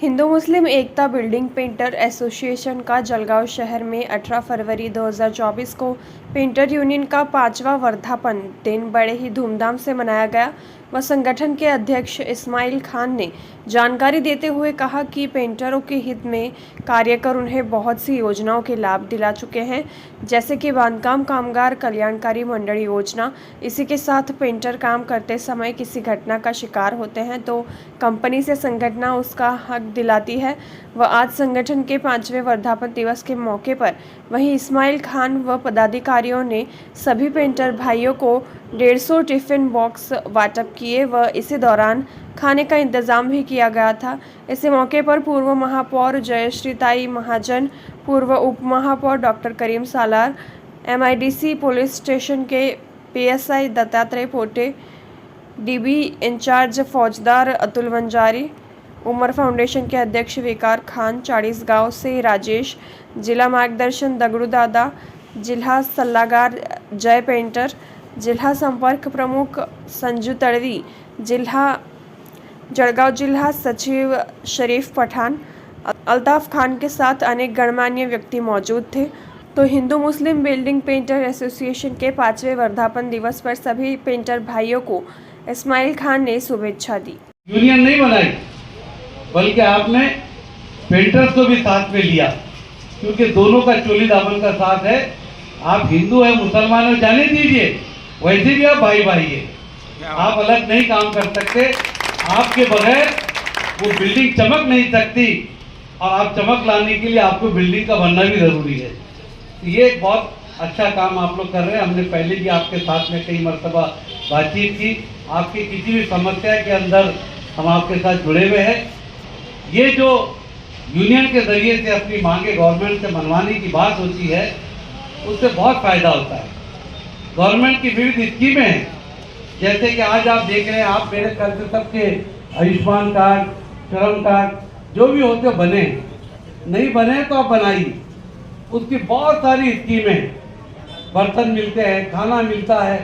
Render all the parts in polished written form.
हिंदू मुस्लिम एकता building painter association का जलगांव शहर में 18 फरवरी 2024 को पेंटर यूनियन का 5वां वर्धापन दिन बड़े ही धूमधाम से मनाया गया। वह संगठन के अध्यक्ष इस्माइल खान ने जानकारी देते हुए कहा कि पेंटरों के हित में कार्य कर उन्हें बहुत सी योजनाओं के लाभ दिला चुके हैं, जैसे कि बांधकाम कामगार कल्याणकारी मंडल योजना। इसी के साथ पेंटर काम करते समय किसी घटना का शिकार होते हैं तो कंपनी से संगठन उसका हक दिलाती है। वह आज संगठन के 5वें वर्धापन दिवस के मौके पर वहीं इस्माइल खान व पदाधिकारियों ने सभी पेंटर भाइयों को 150 टिफिन बॉक्स वाटप किए व इसी दौरान खाने का इंतजाम भी किया गया था। इसी मौके पर पूर्व महापौर जयश्रीताई महाजन, पूर्व उप महापौर डॉक्टर करीम सालार, MIDC पुलिस स्टेशन के PSI दत्तात्रेय पोटे, DB इंचार्ज फौजदार अतुल वंजारी, उमर फाउंडेशन के अध्यक्ष विकार खान, 40 गांव से राजेश, जिला मार्गदर्शन दगड़ू दादा, जिला सल्लागार जय पेंटर, जिला संपर्क प्रमुख संजू तड़वी, जळगांव जिला सचिव शरीफ पठान, अल्ताफ खान के साथ अनेक गणमान्य व्यक्ति मौजूद थे। तो हिंदू मुस्लिम बिल्डिंग पेंटर एसोसिएशन के 5वें वर्धापन दिवस पर सभी पेंटर भाइयों को इस्माइल खान ने शुभेच्छा दी। यूनियन नहीं बनाई, बल्कि आपने पेंटर्स को भी साथ में लिया, क्योंकि दोनों का चोली दामन का साथ है। आप हिंदू है, मुसलमान हो, जाने दीजिए, वैसे भी आप भाई भाई है। आप अलग नहीं काम कर सकते। आपके बगैर वो बिल्डिंग चमक नहीं सकती, और आप चमक लाने के लिए आपको बिल्डिंग का बनना भी जरूरी है। ये एक बहुत अच्छा काम आप लोग कर रहे हैं। हमने पहले भी आपके साथ में कई मरतबा बातचीत की। आपकी किसी भी समस्या के अंदर हम आपके साथ जुड़े हुए हैं। ये जो यूनियन के जरिए से अपनी मांगे गवर्नमेंट से मनवाने की बात होती है, उससे बहुत फायदा होता है। गवर्नमेंट की विविध स्कीमें हैं, जैसे कि आज आप देख रहे हैं, आप मेरे ख्याल से सबके आयुष्मान कार्ड, श्रम कार्ड जो भी होते बने, नहीं बने तो आप बनाइए। उसकी बहुत सारी स्कीमें, बर्तन मिलते हैं, खाना मिलता है,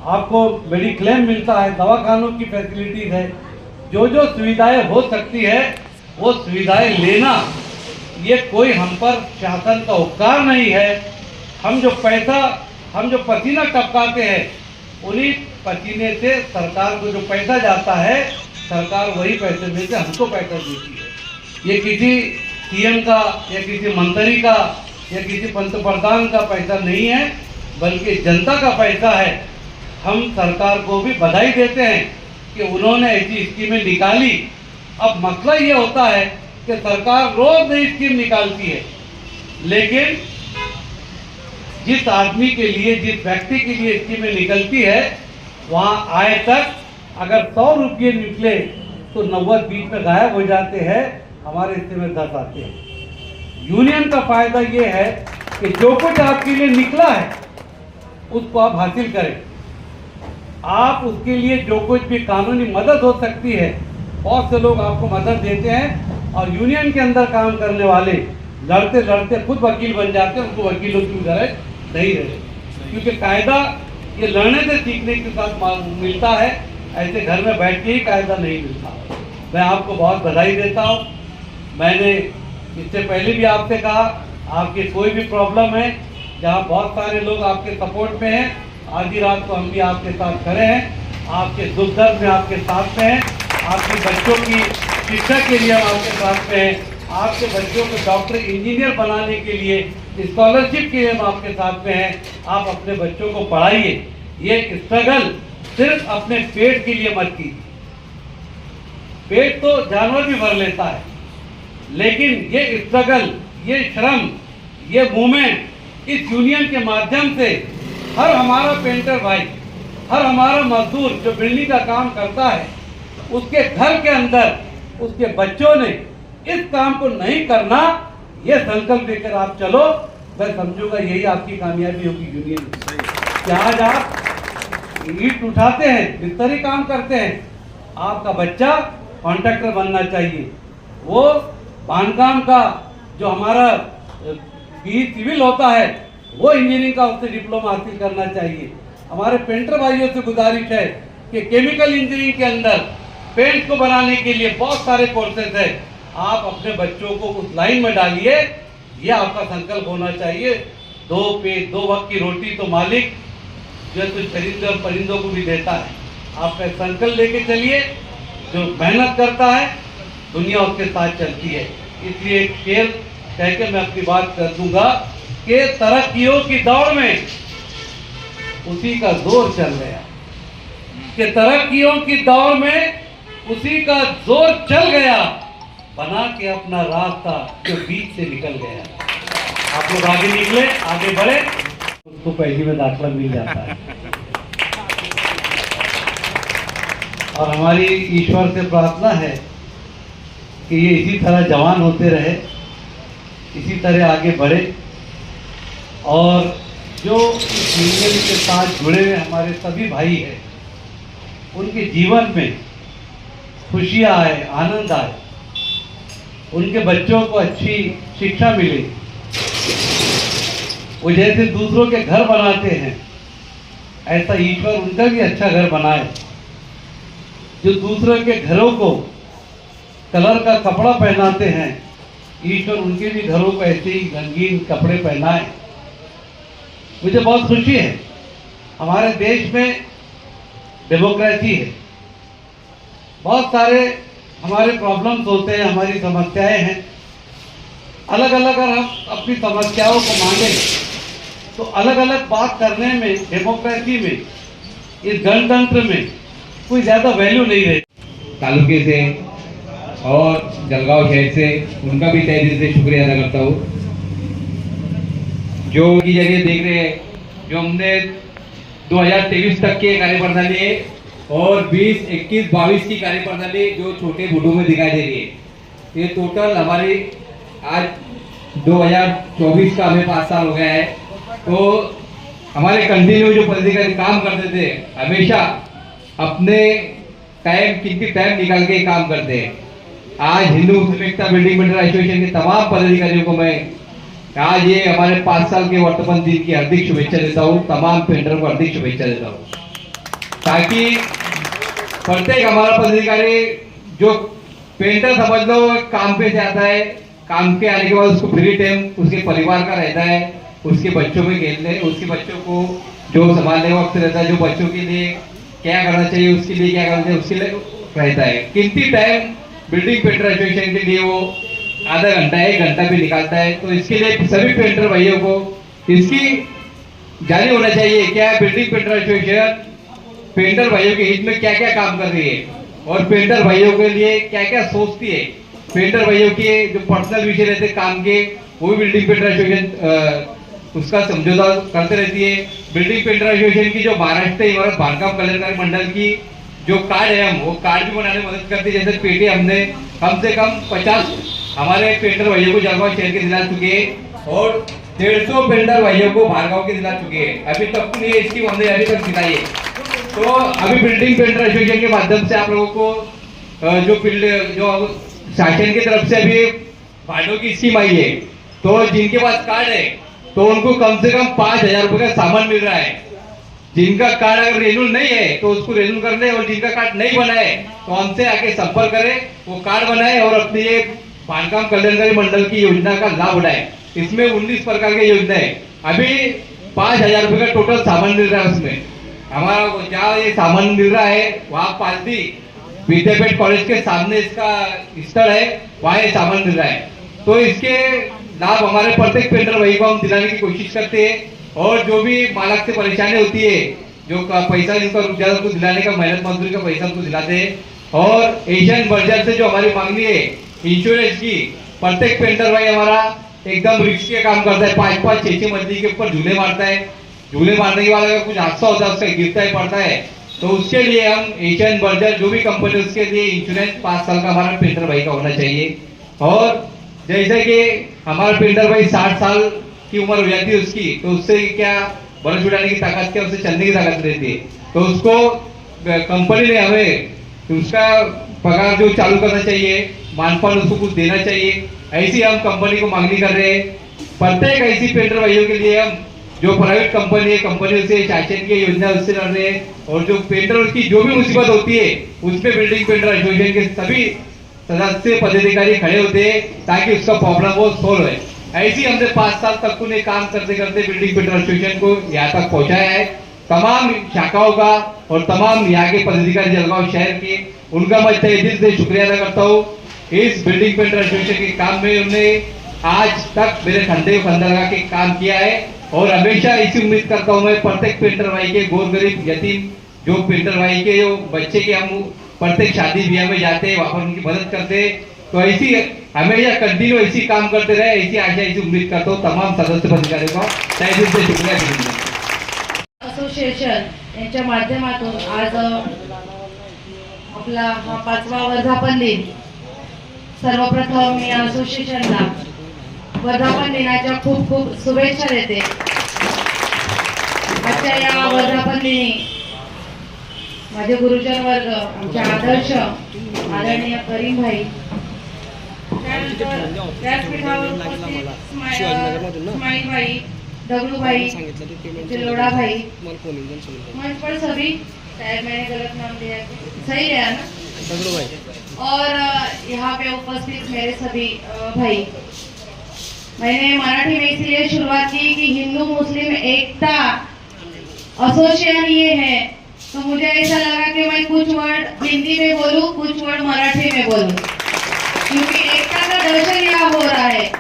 आपको मेडिक्लेम मिलता है, दवाखानों की फैसिलिटीज है। जो जो सुविधाएं हो सकती है वो सुविधाएं लेना, ये कोई हम पर शासन का उपकार नहीं है। हम जो पसीना टपकाते हैं, उन्हीं पसीने से सरकार को जो पैसा जाता है, सरकार वही पैसे में से हमको पैसा देती है। ये किसी CM का या किसी मंत्री का या किसी पंतप्रधान का पैसा नहीं है, बल्कि जनता का पैसा है। हम सरकार को भी बधाई देते हैं कि उन्होंने ऐसी स्कीमें निकाली। अब मसला ये होता है कि सरकार रोज नई स्कीम निकालती है, लेकिन जिस आदमी के लिए, जिस व्यक्ति के लिए स्कीमें निकलती है, वहां आए तक अगर 100 रुपये निकले तो 90 बीच में गायब हो जाते हैं। हमारे हिस्से में 10 आते हैं। यूनियन का फायदा ये है कि जो कुछ आपके लिए निकला है उसको आप हासिल करें। आप उसके लिए जो कुछ भी कानूनी मदद हो सकती है, बहुत से लोग आपको मदद देते हैं, और यूनियन के अंदर काम करने वाले लड़ते लड़ते खुद वकील बन जाते हैं। उनको वकीलों की जरूरत नहीं रहे, क्योंकि कायदा ये लड़ने से सीखने के साथ मिलता है, ऐसे घर में बैठ के ही कायदा नहीं मिलता। मैं आपको बहुत बधाई देता हूँ। मैंने इससे पहले भी आपसे कहा, आपकी कोई भी प्रॉब्लम है, जहाँ बहुत सारे लोग आपके सपोर्ट में हैं, आधी रात को हम भी आपके साथ खड़े हैं। आपके दुख दर्द में आपके साथ में हैं। आपके बच्चों की शिक्षा के लिए हम आपके साथ में हैं। आपके बच्चों को डॉक्टर, इंजीनियर बनाने के लिए, स्कॉलरशिप के लिए हम आपके साथ में हैं। आप अपने बच्चों को पढ़ाइए। ये स्ट्रगल सिर्फ अपने पेट के लिए मत कीजिए। पेट तो जानवर भी भर लेता है, लेकिन ये स्ट्रगल, ये श्रम, ये मूवमेंट इस यूनियन के माध्यम से हर हमारा पेंटर भाई, हर हमारा मजदूर जो बिल्डिंग का काम करता है, उसके घर के अंदर उसके बच्चों ने इस काम को नहीं करना, ये संकल्प लेकर आप चलो। मैं समझूंगा यही आपकी कामयाबी होगी यूनियन की। कि आज आप ईंट उठाते हैं, मिस्त्री काम करते हैं, आपका बच्चा कॉन्ट्रैक्टर बनना चाहिए। वो बांधकाम का जो हमारा सिविल होता है, वो इंजीनियरिंग का उससे डिप्लोमा हासिल करना चाहिए। हमारे पेंटर भाइयों से गुजारिश है कि केमिकल इंजीनियरिंग के अंदर पेंट को बनाने के लिए बहुत सारे कोर्सेज है। आप अपने बच्चों को उस लाइन में डालिए, ये आपका संकल्प होना चाहिए। दो वक्त की रोटी तो मालिक जो है तो चरिंदे और परिंदों को भी देता है। आप एक संकल्प लेके चलिए, जो मेहनत करता है दुनिया उसके साथ चलती है। इसलिए एक शेर कह के मैं अपनी बात कर दूंगा कि तरक्कियों की दौड़ में उसी का जोर चल गया, कि तरक्कियों की दौड़ में उसी का जोर चल गया, बना के अपना रास्ता जो बीच से निकल गया। आप लोग आगे निकले, आगे बढ़े, उसको पहली में दाखला मिल जाता है। और हमारी ईश्वर से प्रार्थना है कि ये इसी तरह जवान होते रहे, इसी तरह आगे बढ़े, और जो इस यूनियन के साथ जुड़े हुए हमारे सभी भाई हैं उनके जीवन में खुशियाँ आए, आनंद आए, उनके बच्चों को अच्छी शिक्षा मिले, वो जैसे दूसरों के घर बनाते हैं ऐसा ईश्वर उनका भी अच्छा घर बनाए। जो दूसरों के घरों को कलर का कपड़ा पहनाते हैं, ईश्वर उनके भी घरों को ऐसे ही रंगीन कपड़े पहनाए। मुझे बहुत खुशी है, हमारे देश में डेमोक्रेसी है। बहुत सारे हमारे प्रॉब्लम्स होते हैं, हमारी समस्याएं हैं। अलग अलग अगर हम अपनी समस्याओं को मांगे तो अलग अलग बात करने में, डेमोक्रेसी में, इस गणतंत्र में कोई ज़्यादा वैल्यू नहीं रही। तालुके से और जलगांव शहर से उनका भी तहे दिल से शुक्रिया अदा करता हूँ, जो की जरिए देख रहे हैं। जो हमने 2023 तक के कार्यप्रणाली है और 20, 21, 22 की कार्यप्रणाली जो छोटे बूढ़ों में दिखाई दे रही है, ये टोटल हमारी आज 2024 का हमें 5 साल हो गया है। तो हमारे कंटिन्यू जो पदाधिकारी काम करते थे, हमेशा अपने कितनी टाइम निकाल के काम करते हैं। आज हिंदू मुस्लिम एकता बिल्डिंग बिल्डर एसोसिएशन के तमाम पदाधिकारियों को मैं आज ये हमारे 5 साल के वर्तमान दिन की हार्दिक शुभेच्छा देता हूँ। तमाम पेंटरों को हार्दिक शुभेच्छा देता हूँ, ताकि प्रत्येक हमारा पदाधिकारी जो पेंटर समझ लो काम पे जाता है, काम के आने के बाद उसको फ्री टाइम उसके परिवार का रहता है, उसके बच्चों में खेलने, उसके बच्चों को जो संभालने वक्त रहता है, जो बच्चों के लिए क्या करना चाहिए, उसके लिए क्या करना चाहिए, उसके लिए रहता है। कितनी टाइम बिल्डिंग पेंटर एसोसिएशन के लिए वो आधा घंटा 1 घंटा भी निकालता है। तो इसके लिए सभी पेंटर भाइयों को इसकी जारी होना चाहिए क्या बिल्डिंग पेंटर एसोसिएशन पेंटर भाइयों के हित में क्या क्या काम कर रही है और पेंटर भाइयों के लिए क्या क्या सोचती है। पेंटर भाइयों के जो पर्सनल विषय रहते हैं काम के, वो भी बिल्डिंग पेंटर एसोसिएशन उसका समझौता करते रहती है। बिल्डिंग पेंटर एसोसिएशन की जो महाराष्ट्र इमारत बांधकाम कल्याणकारी मंडल की जो कार्ड है, हम वो कार्ड भी बनाने में मदद करती है। जैसे पेटी हमने कम से कम 50 हमारे पेंटर भाइयों को जलगांव शहर के दिला चुके हैं और 150 पेंटर भाइयों को भार्गव के दिला चुके हैं। अभी तक नहीं है इसकी, हमने अभी तक दिलाई है। तो अभी बिल्डिंग पेंटर एसोसिएशन के माध्यम से आप लोगों को जो शासन की तरफ से अभी भाड़ों की स्कीम आई है, तो जिनके पास कार्ड है तो उनको कम से कम 5,000 रुपए का सामान मिल रहा है। जिनका कार्ड अगर रेन्यूल नहीं है तो उसको रेन्यूल कर ले, और जिनका कार्ड नहीं बना है तो हमसे आके संपर्क करें, वो कार्ड बनाए और अपनी ये बांधकाम कल्याणकारी मंडल की योजना का लाभ उठाए। इसमें 19 प्रकार की योजना है। अभी 5,000 रुपए का टोटल सामान मिल रहा है। उसमें हमारा जहाँ ये सामान मिल रहा है वहाँ पालती विद्यापीठ कॉलेज के सामने इसका स्थल है, वहाँ ये सामान मिल रहा है। तो इसके लाभ हमारे प्रत्येक पेंटर भाई को हम दिलाने की कोशिश करते हैं। और जो भी मालक से परेशानी होती है, जो पैसा जिनका रुक जाता है उसको दिलाने का, मेहनत मजदूरी का पैसा उसको दिलाते हैं। और एशियन बर्जर से जो हमारी मांगनी है इंश्योरेंस की, प्रत्येक पेंटर भाई हमारा एकदम रिस्क के काम करता है। 5-5, 6-6 मंजिल के ऊपर झूले मारता है। झूले मारने के बाद अगर कुछ हादसा होता है, उसका गिरता है पड़ता है, तो उसके लिए हम एशियन बर्जर जो भी कंपनी, उसके लिए इंश्योरेंस 5 साल का हमारा पेंटर भाई का होना चाहिए। और जैसे कि हमारा पेंटर भाई 60 साल की उम्र हो जाती है उसकी, तो उससे क्या बरस उठाने की ताकत, क्या उससे चलने की ताकत रहती है, तो उसको कंपनी ने हमें उसका पगार जो चालू करना चाहिए, मानपान उसको कुछ देना चाहिए। ऐसी हम कंपनी को मांगनी कर रहे हैं। प्रत्येक ऐसी पेंटर भाइयों के लिए हम जो प्राइवेट कंपनी है, कंपनी से शासन की योजना उससे लड़ रहे हैं, और जो पेंटर की जो भी मुसीबत होती है उसमें बिल्डिंग पेंटर एसोसिएशन के सभी सदस्य पदाधिकारी खड़े होते हैं ताकि उसका प्रॉब्लम वो सोल्व है। ऐसे ही हमने 5 साल तक ने काम करते करते बिल्डिंग पेंटर एसोसिएशन को यहाँ तक पहुंचाया है। तमाम शाखाओं का और तमाम यहाँ के पदाधिकारी जलगांव शहर के, उनका मैं तहे दिल से शुक्रिया अदा करता हूँ। इस बिल्डिंग पेंटर एसोसिएशन के काम में उन्होंने आज तक मेरे कंधे को कंधा लगा के काम किया है, और हमेशा इसी उम्मीद करता हूँ मैं प्रत्येक पेंटर भाई के, गोर गरीब यतीम जो पेंटर भाई के जो बच्चे के हम प्रत्येक शादी ब्याह में जाते हैं, वहाँ पर उनकी मदद करते हैं, तो ऐसी हमेशा कंटिन्यू ऐसी काम करते रहे, ऐसी आशा ऐसी उम्मीद करता हूँ तमाम सदस्य पदाधिकारियों का तहे दिल से शुक्रिया करूँगा। असोसिएशन यांच्या माध्यमातून आज आपला हा 5वा वर्धापन दिन। सर्वप्रथम मी असोसिएशनला वर्धापन दिनाच्या खूप खूप शुभेच्छा देते। आजच्या या वर्धापन दिनी माझे गुरुजन वर्ग, आमचे आदर्श आदरणीय करीम भाई, व्यासपीठावर उपस्थित स्माइल भाई, डब्लू भाई, लोड़ा भाई, मंच पर सभी, शायद मैंने गलत नाम लिया है, सही है ना, डब्लू भाई, और यहाँ पे उपस्थित मेरे सभी भाई। मैंने मराठी में इसलिए शुरुआत की कि हिंदू मुस्लिम एकता एसोसिएशन ये है, तो मुझे ऐसा लगा कि मैं कुछ वर्ड हिंदी में बोलूं, कुछ वर्ड मराठी में बोलूं, क्योंकि एकता का दर्शन यहाँ हो रहा है।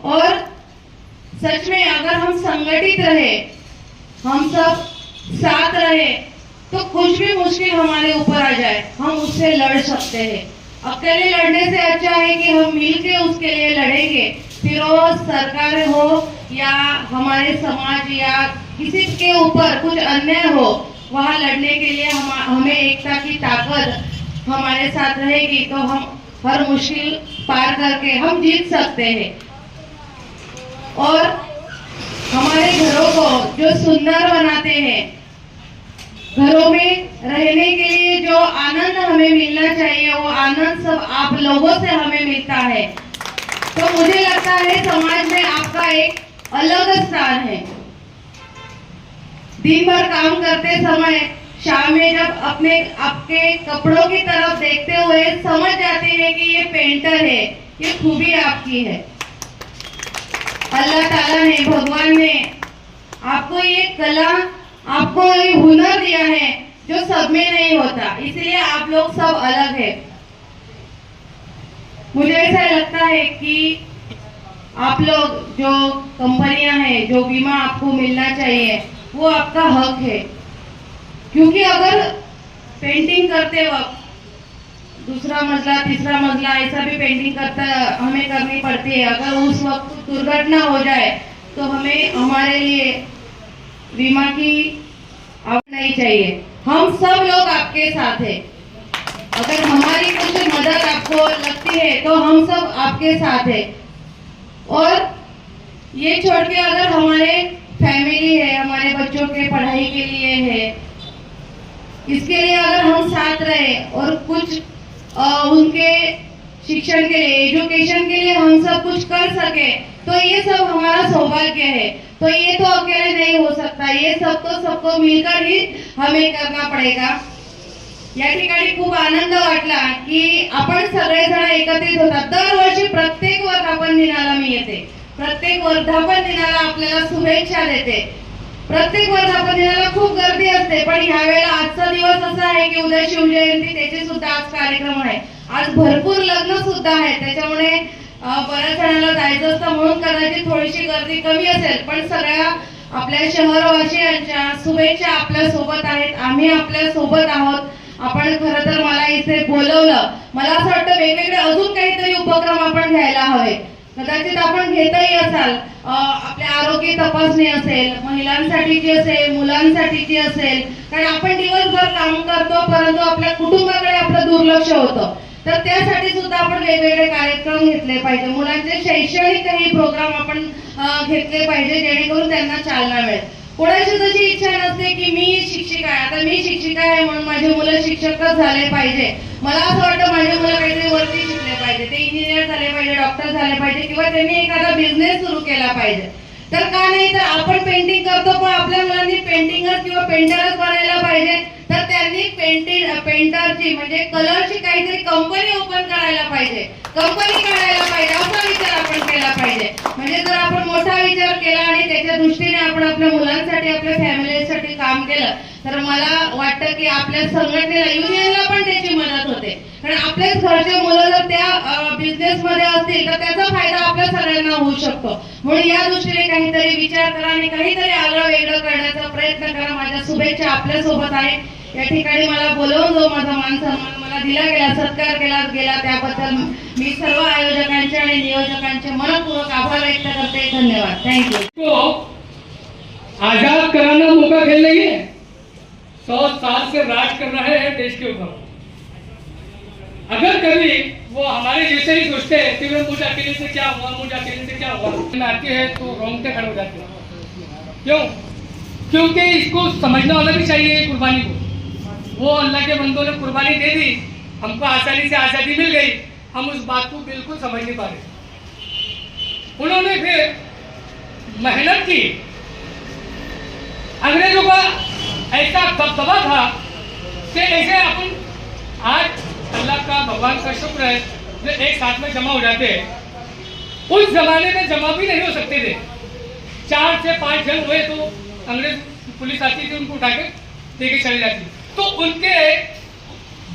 और सच में अगर हम संगठित रहे, हम सब साथ रहे, तो कुछ भी मुश्किल हमारे ऊपर आ जाए हम उससे लड़ सकते हैं। अकेले लड़ने से अच्छा है कि हम मिलके उसके लिए लड़ेंगे, फिर वो सरकार हो या हमारे समाज या किसी के ऊपर कुछ अन्याय हो, वहाँ लड़ने के लिए हमें एकता की ताकत हमारे साथ रहेगी, तो हम हर मुश्किल पार करके हम जीत सकते हैं। और हमारे घरों को जो सुंदर बनाते हैं, घरों में रहने के लिए जो आनंद हमें मिलना चाहिए, वो आनंद सब आप लोगों से हमें मिलता है। तो मुझे लगता है समाज में आपका एक अलग स्थान है। दिन भर काम करते समय शाम में जब अपने आपके कपड़ों की तरफ देखते हुए समझ जाते हैं कि ये पेंटर है, ये खूबी आपकी है। अल्लाह ताला ने, भगवान ने आपको ये कला, आपको ये हुनर दिया है जो सब में नहीं होता, इसलिए आप लोग सब अलग है। मुझे ऐसा लगता है कि आप लोग जो कंपनियां हैं, जो बीमा आपको मिलना चाहिए, वो आपका हक है। क्योंकि अगर पेंटिंग करते वक्त दूसरा मंजिला, तीसरा मंजिला ऐसा भी पेंटिंग करता हमें करनी पड़ती है, अगर उस वक्त दुर्घटना हो जाए तो हमें हमारे लिए बीमा की आवश्यकता नहीं चाहिए। हम सब लोग आपके साथ हैं। अगर हमारी कुछ मदद आपको लगती है तो हम सब आपके साथ हैं। और ये छोड़ के अगर हमारे फैमिली है, हमारे बच्चों के पढ़ाई के लिए है, इसके लिए अगर हम साथ रहे और कुछ उनके शिक्षण के लिए, एजुकेशन के लिए हम सब कुछ कर सके, तो ये सब हमारा सौभाग्य है। तो ये तो अकेले नहीं हो सकता, ये सब तो सबको मिलकर ही हमें करना पड़ेगा। या ठिकाणी खूप आनंद वाटला की आपण सगळेजण एकत्रित होतात। दरवर्षी प्रत्येक वर्धापन दिनाला मी येते, प्रत्येक वर्धापन दिनाला आपल्याला शुभेच्छा देते। प्रत्येक वर्धापन दिनाला खूप गर्दी असते, पण ह्यावेळेला आजचा दिवस असा आहे की उद्या शिवजयंती, त्याचे सुद्धा आज कार्यक्रम आहे, आज भरपूर लग्न सुद्धा आहे, त्याच्यामुळे बऱ्याच जणांना जायचं असतं म्हणून कदाचित थोडीशी गर्दी कमी असेल, पण सगळ्या आपल्या शहरवासियांच्या शुभेच्छा आपल्या सोबत आहेत, आम्ही आपल्या सोबत आहोत। आपण खरं तर मला इथे बोलवलं, मला असं वाटतं वेगवेगळे अजून काहीतरी उपक्रम आपण घ्यायला हवे। कदाचित आपण घेतही असाल, आपल्या आरोग्य तपासणी असेल, महिलांसाठीची असेल, मुलांसाठीची असेल, कारण आपण दिवसभर काम करतो परंतु आपल्या कुटुंबाकडे आपलं दुर्लक्ष होतं, तर त्यासाठी सुद्धा आपण वेगवेगळे कार्यक्रम घेतले पाहिजे। मुलांचे शैक्षणिकही प्रोग्राम आपण घेतले पाहिजे, जेणेकरून त्यांना चालना मिळेल। कोणाची तशी इच्छा नसते की मी शिक्षिका आहे, आता मी शिक्षिका आहे म्हणून माझे मुलं शिक्षकच झाले पाहिजे। मला असं वाटतं माझे मुलं काहीतरी वरती शिकले पाहिजे, ते इंजिनियर झाले पाहिजे, डॉक्टर झाले पाहिजे, किंवा त्यांनी एखादा बिझनेस सुरू केला पाहिजे। तर का नाही, तर आपण पेंटिंग करतो पण आपल्या मुलांनी पेंटिंगच किंवा पेंटरच बनायला पाहिजे, तर त्यांनी पेंटरची म्हणजे कलरची काहीतरी कंपनी ओपन करायला पाहिजे, कंपनी काढायला पाहिजे, असा विचार आपण केला पाहिजे. म्हणजे जर आपण मोठा विचार केला आणि त्याच्या दृष्टीने आपण आपल्या मुलांसाठी आपल्या फॅमिलीसाठी काम केलं तर मला वाटतं की आपल्या संघटनेला युनियनला पण त्याची मदत होते. कारण आपल्याच घरचे मुलं जर त्या बिझनेस मध्ये असतील तर त्याचा फायदा आपल्या सगळ्यांना होऊ शकतो. म्हणून या दृष्टीने काहीतरी विचार करा आणि काहीतरी आगळं वेगळं करण्याचा प्रयत्न करा. माझ्या शुभेच्छा आपल्या सोबत आहे. या ठिकाणी मला बोलवून जो माझा मान सन्मान मला दिला गेला, सत्कार केला गेला, त्याबद्दल मी सर्व आयोजकांचे आणि नियोजकांचे मनपूर्वक आभार व्यक्त करते. धन्यवाद. थँक्यू. को आजाद कराना मौका खेल नहीं है, 100 साल से राज कर रहे हैं देश के ऊपर. अगर कभी वो हमारे जैसे ही सोचते हैं कि मुझे अकेले से क्या हुआ, मुझे अकेले से क्या हुआ, आते हैं तो रोंगटे खड़े हो जाते हैं. क्यों? क्योंकि इसको समझना वाला भी चाहिए कुर्बानी को. वो अल्लाह के बंदों ने कुर्बानी दे दी, हमको आसानी से आज़ादी मिल गई, हम उस बात को बिल्कुल समझ नहीं पा रहे. उन्होंने फिर मेहनत की. अंग्रेजों का ऐसा दबदबा था कि ऐसे अपन आज अल्लाह का भगवान का शुक्र है जो एक साथ में जमा हो जाते हैं. उस जमाने में जमा भी नहीं हो सकते थे. 4 से 5 जन हुए तो अंग्रेज पुलिस आती थी, उनको उठा के लेके चली जाती. तो उनके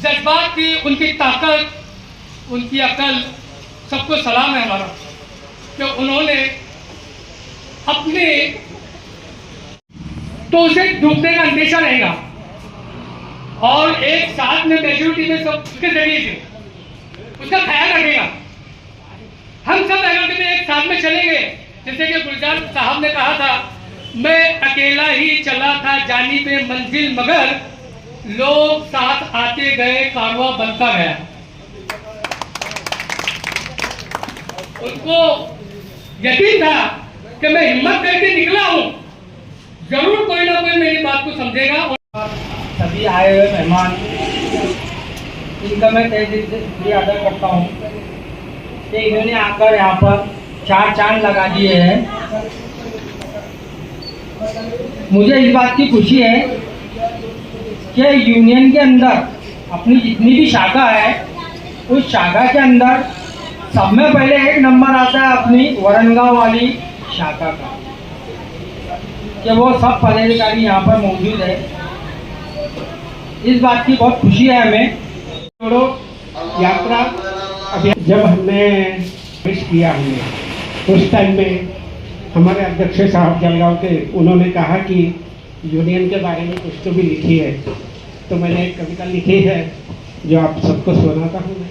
जज्बात की, उनकी ताकत, उनकी अकल, सबको सलाम है हमारा कि उन्होंने अपने तो उसे डूबने का अंदेशा रहेगा और एक साथ में मेजोरिटी में सब उसके जरिए से उसका ख्याल रखेगा. हम सब मेजोरिटी में एक साथ में चलेंगे. जैसे कि गुलजार साहब ने कहा था, मैं अकेला ही चला था जानी पे मंजिल, मगर लोग साथ आते गए, कारवां बनता गया. उनको यकीन था कि मैं हिम्मत करके निकला हूं, जरूर कोई ना कोई मेरी बात को समझेगा. सभी आए हुए मेहमान, इनका मैं तहे दिल से शुक्रिया अदा करता हूँ कि इन्होंने आकर यहाँ पर 4 चांद लगा दिए हैं. मुझे इस बात की खुशी है कि यूनियन के अंदर अपनी जितनी भी शाखा है, उस शाखा के अंदर सब में पहले 1 नंबर आता है अपनी वरणगांव वाली शाखा का, कि वो सब पदाधिकारी यहाँ पर मौजूद है. इस बात की बहुत खुशी है हमें. छोड़ो यात्रा अभियान जब हमने पेश किया, हमने उस टाइम में हमारे अध्यक्ष साहब जलगांव के, उन्होंने कहा कि यूनियन के बारे में कुछ तो भी लिखी है. तो मैंने एक कविता लिखी है जो आप सबको सुनाता हूँ मैं.